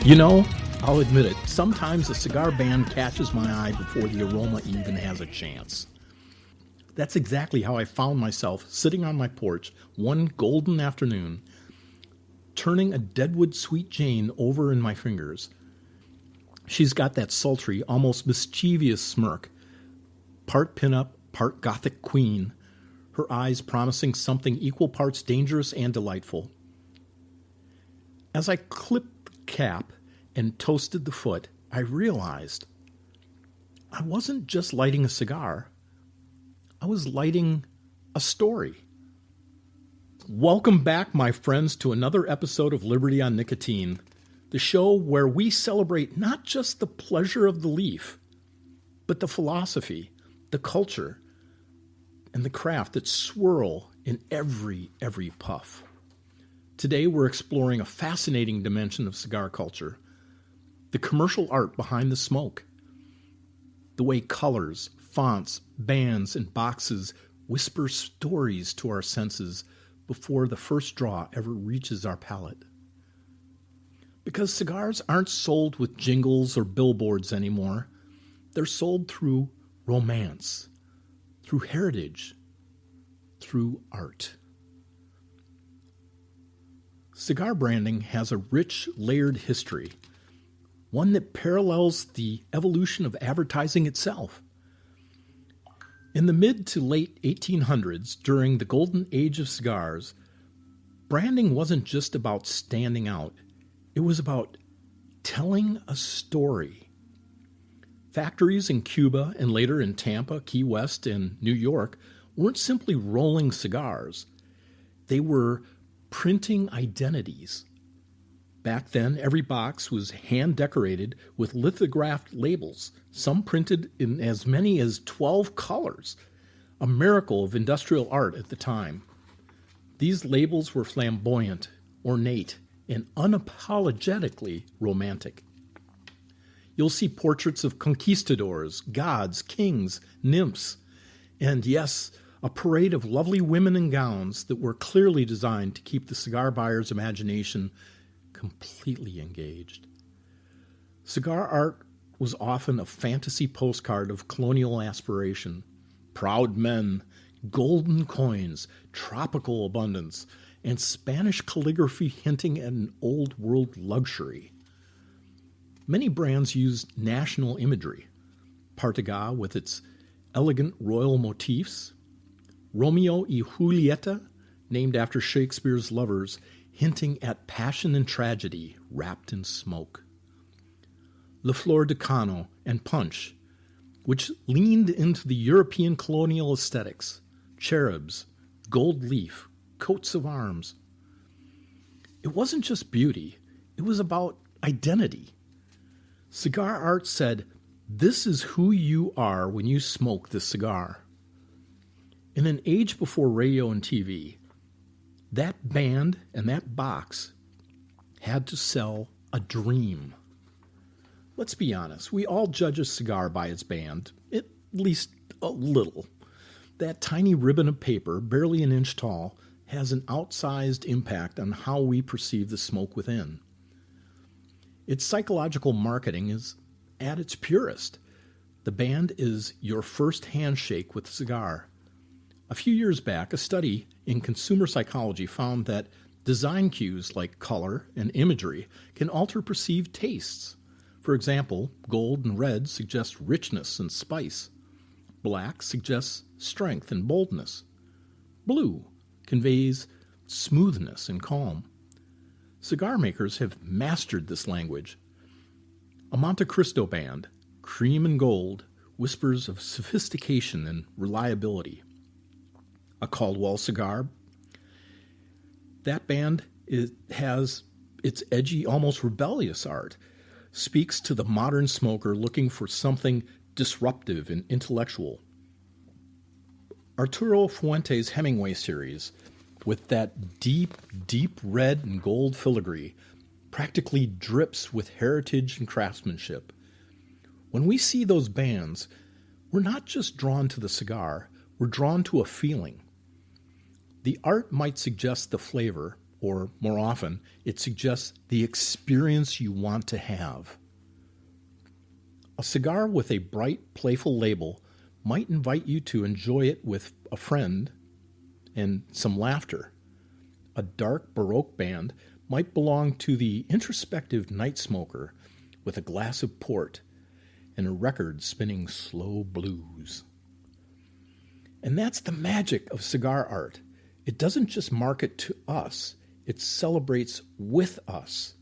You know, I'll admit it, sometimes a cigar band catches my eye before the aroma even has a chance. That's exactly how I found myself sitting on my porch one golden afternoon, turning a Deadwood Sweet Jane over in my fingers. She's got that sultry, almost mischievous smirk, part pinup, part gothic queen, her eyes promising something equal parts dangerous and delightful. As I clipped the cap and toasted the foot, I realized I wasn't just lighting a cigar. I was lighting a story. Welcome back, my friends, to another episode of Liberty on Nicotine, the show where we celebrate not just the pleasure of the leaf, but the philosophy, the culture, and the craft that swirl in every puff. Today we're exploring a fascinating dimension of cigar culture, the commercial art behind the smoke, the way colors, fonts, bands, and boxes whisper stories to our senses before the first draw ever reaches our palate. Because cigars aren't sold with jingles or billboards anymore. They're sold through romance, through heritage, through art. Cigar branding has a rich, layered history, one that parallels the evolution of advertising itself. In the mid to late 1800s, during the golden age of cigars, branding wasn't just about standing out. It was about telling a story. Factories in Cuba and later in Tampa, Key West, and New York weren't simply rolling cigars. They were printing identities. Back then, every box was hand-decorated with lithographed labels, some printed in as many as 12 colors, a miracle of industrial art at the time. These labels were flamboyant, ornate, and unapologetically romantic. You'll see portraits of conquistadors, gods, kings, nymphs, and yes, a parade of lovely women in gowns that were clearly designed to keep the cigar buyer's imagination completely engaged. Cigar art was often a fantasy postcard of colonial aspiration. Proud men, golden coins, tropical abundance, and Spanish calligraphy hinting at an old world luxury. Many brands used national imagery. Partagas with its elegant royal motifs, Romeo y Julieta, named after Shakespeare's lovers, hinting at passion and tragedy wrapped in smoke. La Flor de Cano and Punch, which leaned into the European colonial aesthetics, cherubs, gold leaf, coats of arms. It wasn't just beauty, it was about identity. Cigar art said, "This is who you are when you smoke this cigar." In an age before radio and TV, that band and that box had to sell a dream. Let's be honest, we all judge a cigar by its band, at least a little. That tiny ribbon of paper, barely an inch tall, has an outsized impact on how we perceive the smoke within. Its psychological marketing is at its purest. The band is your first handshake with the cigar. A few years back, a study in consumer psychology found that design cues like color and imagery can alter perceived tastes. For example, gold and red suggest richness and spice. Black suggests strength and boldness. Blue conveys smoothness and calm. Cigar makers have mastered this language. A Monte Cristo band, cream and gold, whispers of sophistication and reliability. A Caldwell cigar, that band has its edgy, almost rebellious art, speaks to the modern smoker looking for something disruptive and intellectual. Arturo Fuentes' Hemingway series, with that deep red and gold filigree, practically drips with heritage and craftsmanship. When we see those bands, we're not just drawn to the cigar, we're drawn to a feeling. The art might suggest the flavor, or more often, it suggests the experience you want to have. A cigar with a bright, playful label might invite you to enjoy it with a friend and some laughter. A dark Baroque band might belong to the introspective night smoker with a glass of port and a record spinning slow blues. And that's the magic of cigar art. It doesn't just market to us, it celebrates with us.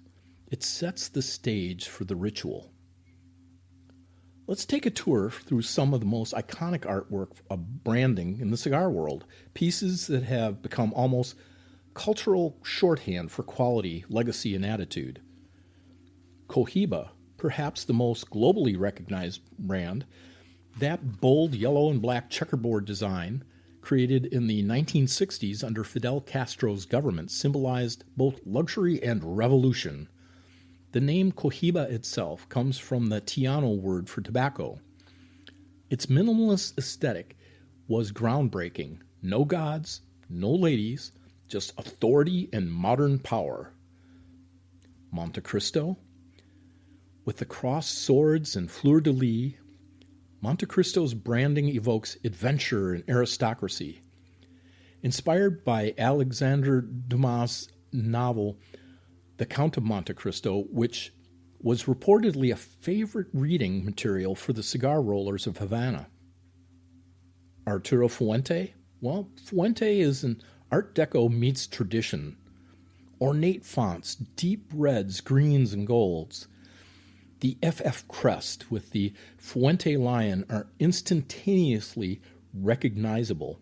It sets the stage for the ritual. Let's take a tour through some of the most iconic artwork of branding in the cigar world, pieces that have become almost cultural shorthand for quality, legacy, and attitude. Cohiba, perhaps the most globally recognized brand, that bold yellow and black checkerboard design, created in the 1960s under Fidel Castro's government, symbolized both luxury and revolution. The name Cohiba itself comes from the Tiano word for tobacco. Its minimalist aesthetic was groundbreaking. No gods, no ladies, just authority and modern power. Monte Cristo, with the crossed swords and fleur-de-lis, Monte Cristo's branding evokes adventure and aristocracy. Inspired by Alexandre Dumas' novel The Count of Monte Cristo, which was reportedly a favorite reading material for the cigar rollers of Havana. Arturo Fuente? Well, Fuente is an Art Deco meets tradition. Ornate fonts, deep reds, greens, and golds. The FF crest with the Fuente lion are instantaneously recognizable.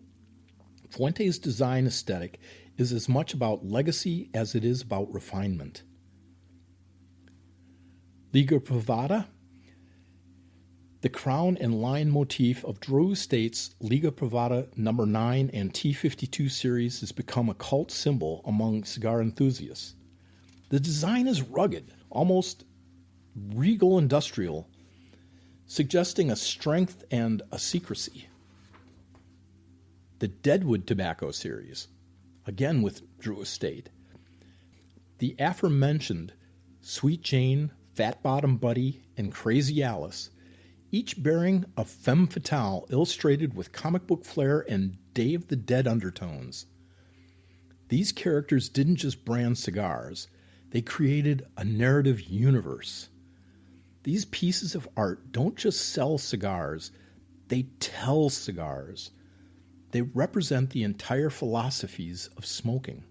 Fuente's design aesthetic is as much about legacy as it is about refinement. Liga Privada. The crown and lion motif of Drew Estate's Liga Privada No. 9 and T52 series has become a cult symbol among cigar enthusiasts. The design is rugged, almost regal industrial, suggesting a strength and a secrecy. The Deadwood Tobacco series, again with Drew Estate. The aforementioned Sweet Jane, Fat Bottom Buddy, and Crazy Alice, each bearing a femme fatale illustrated with comic book flair and Day of the Dead undertones. These characters didn't just brand cigars, they created a narrative universe. These pieces of art don't just sell cigars, they tell cigars. They represent the entire philosophies of smoking.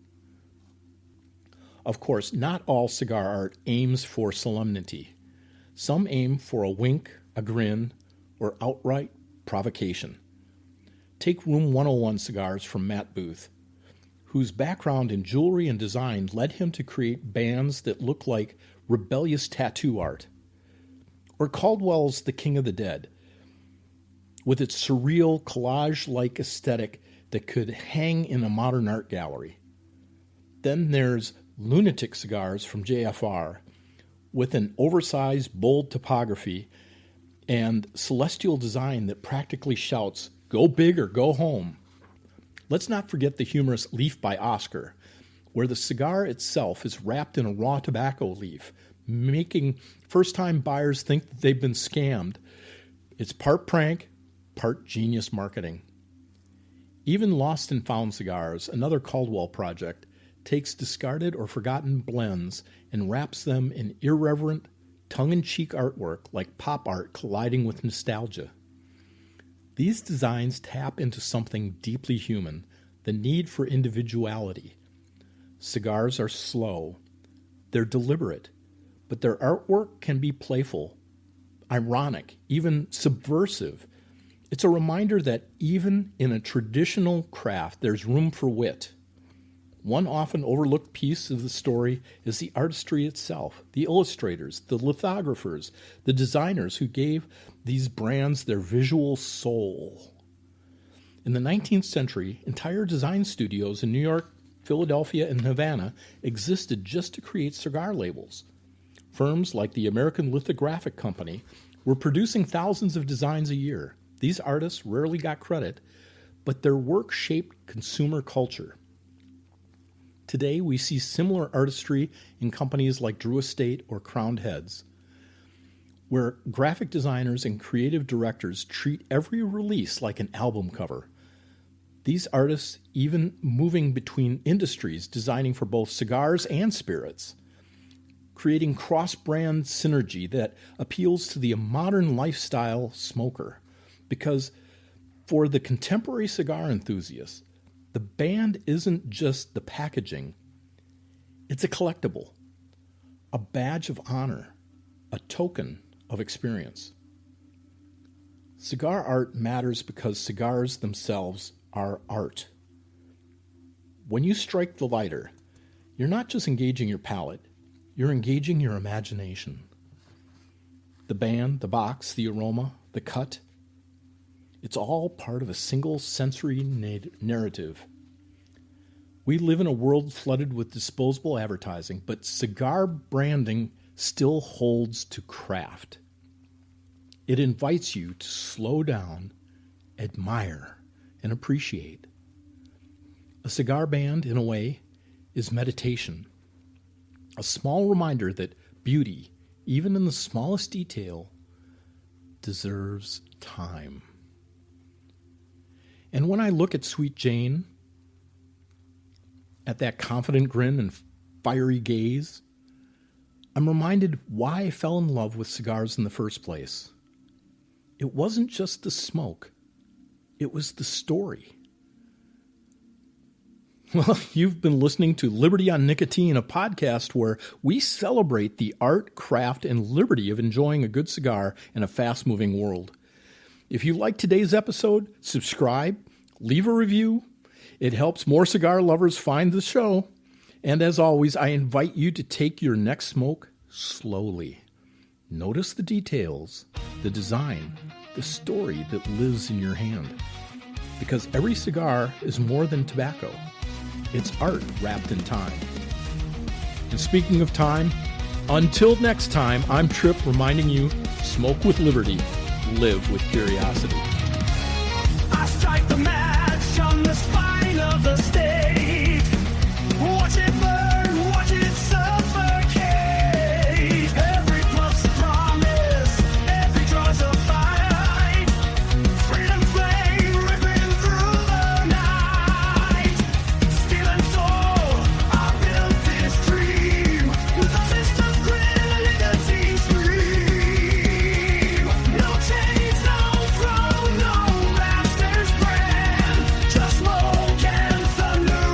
Of course, not all cigar art aims for solemnity. Some aim for a wink, a grin, or outright provocation. Take Room 101 cigars from Matt Booth, whose background in jewelry and design led him to create bands that look like rebellious tattoo art. Or Caldwell's The King of the Dead, with its surreal collage-like aesthetic that could hang in a modern art gallery. Then there's Lunatic Cigars from JFR, with an oversized, bold typography and celestial design that practically shouts, "Go big or go home." Let's not forget the humorous Leaf by Oscar, where the cigar itself is wrapped in a raw tobacco leaf, making first-time buyers think that they've been scammed. It's part prank, part genius marketing. Even Lost and Found Cigars, another Caldwell project, takes discarded or forgotten blends and wraps them in irreverent, tongue-in-cheek artwork like pop art colliding with nostalgia. These designs tap into something deeply human, the need for individuality. Cigars are slow. They're deliberate, but their artwork can be playful, ironic, even subversive. It's a reminder that even in a traditional craft, there's room for wit. One often overlooked piece of the story is the artistry itself, the illustrators, the lithographers, the designers who gave these brands their visual soul. In the 19th century, entire design studios in New York, Philadelphia, and Havana existed just to create cigar labels. Firms like the American Lithographic Company were producing thousands of designs a year. These artists rarely got credit, but their work shaped consumer culture. today we see similar artistry in companies like Drew Estate or Crowned Heads, where graphic designers and creative directors treat every release like an album cover. These artists even moving between industries, designing for both cigars and spirits, creating cross-brand synergy that appeals to the modern lifestyle smoker. Because for the contemporary cigar enthusiast, the band isn't just the packaging. It's a collectible, a badge of honor, a token of experience. Cigar art matters because cigars themselves are art. When you strike the lighter, you're not just engaging your palate, you're engaging your imagination. The band, the box, the aroma, the cut, it's all part of a single sensory narrative. We live in a world flooded with disposable advertising, but cigar branding still holds to craft. It invites you to slow down, admire, and appreciate. A cigar band, in a way, is meditation. A small reminder that beauty, even in the smallest detail, deserves time. And when I look at Sweet Jane, at that confident grin and fiery gaze, I'm reminded why I fell in love with cigars in the first place. It wasn't just the smoke. It was the story. Well, you've been listening to Liberty on Nicotine, a podcast where we celebrate the art, craft, and liberty of enjoying a good cigar in a fast-moving world. If you like today's episode, subscribe, leave a review. It helps more cigar lovers find the show. And as always, I invite you to take your next smoke slowly. Notice the details, the design, the story that lives in your hand. Because every cigar is more than tobacco. It's art wrapped in time. And speaking of time, until next time, I'm Trip reminding you, smoke with liberty, live with curiosity. I strike the match on the spine of the state. Watch it burn, watch it suffocate. Every puff's a promise, every draw's a fight. Freedom flame ripping through the night. Stealing soul, I built this dream. With a fist of grit and a nicotine scream. No chains, no throne, no master's brand. Just smoke and thunder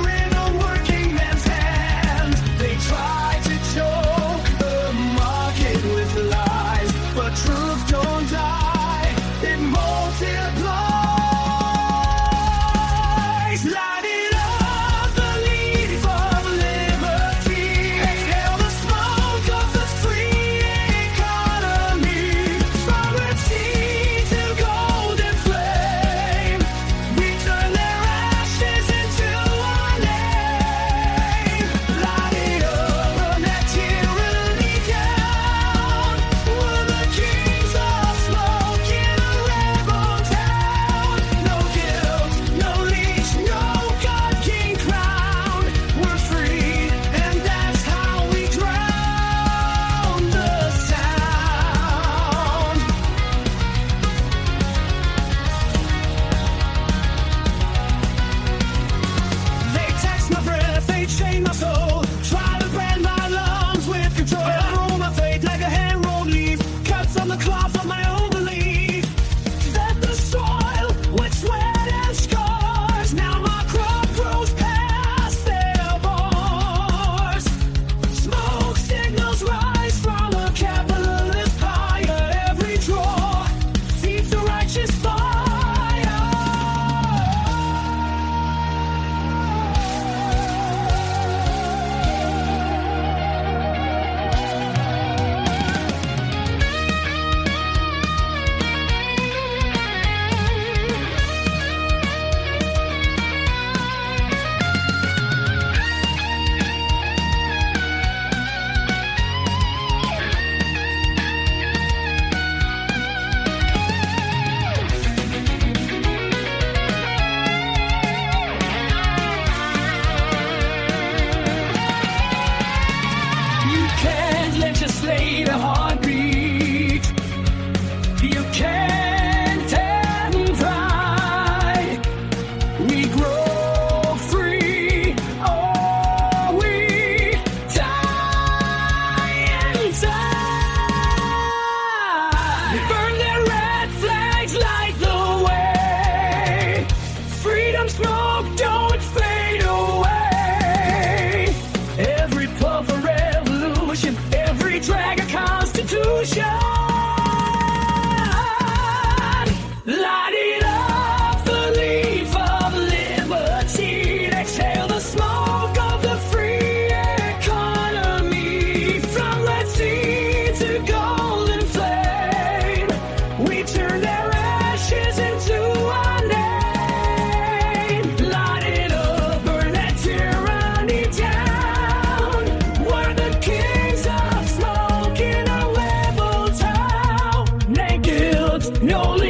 No